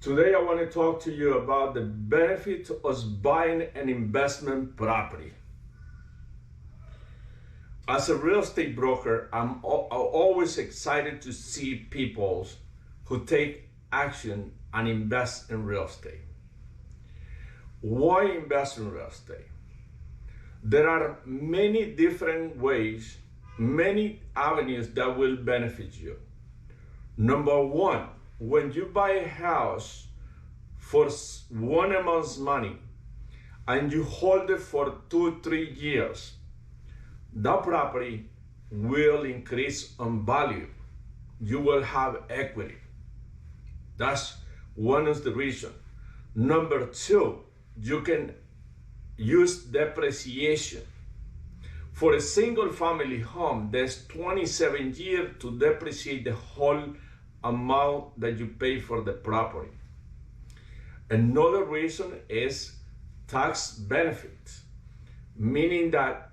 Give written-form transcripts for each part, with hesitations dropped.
Today I want to talk to you about the benefit of buying an investment property. As a real estate broker, I'm always excited to see people who take action and invest in real estate. Why invest in real estate? There are many different ways, many avenues that will benefit you. Number one, when you buy a house for one amount's money and you hold it for 2-3 years, that property will increase in value. You will have equity. That's one of the reasons. Number two, you can use depreciation. For a single family home, there's 27 years to depreciate the whole amount that you pay for the property. Another reason is tax benefits, meaning that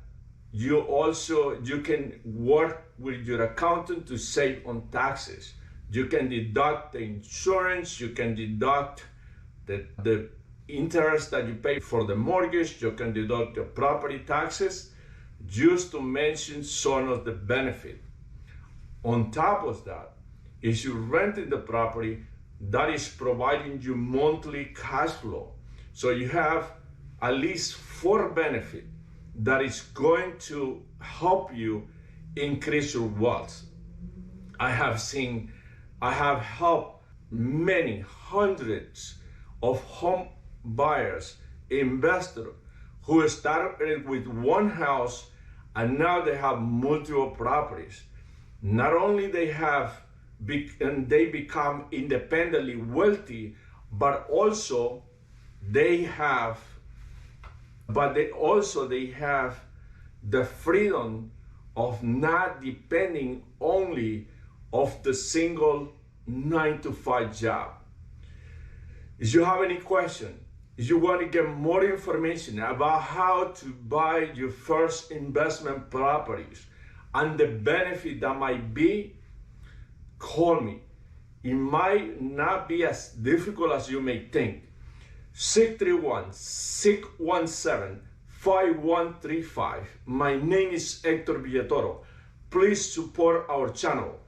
you can work with your accountant to save on taxes. You can deduct the insurance, you can deduct the interest that you pay for the mortgage, you can deduct the property taxes, just to mention some of the benefit. On top of that, if you're renting the property, that is providing you monthly cash flow. So you have at least 4 benefits that is going to help you increase your wealth. I have helped many hundreds of home buyers, investors who started with one house and now they have multiple properties. Not only they become independently wealthy, but they have the freedom of not depending only of the single 9-to-5 job. If you have any question, if you want to get more information about how to buy your first investment properties and the benefit that might be, call me. It might not be as difficult as you may think. 631-617-5135. My name is Hector Villatoro. Please support our channel.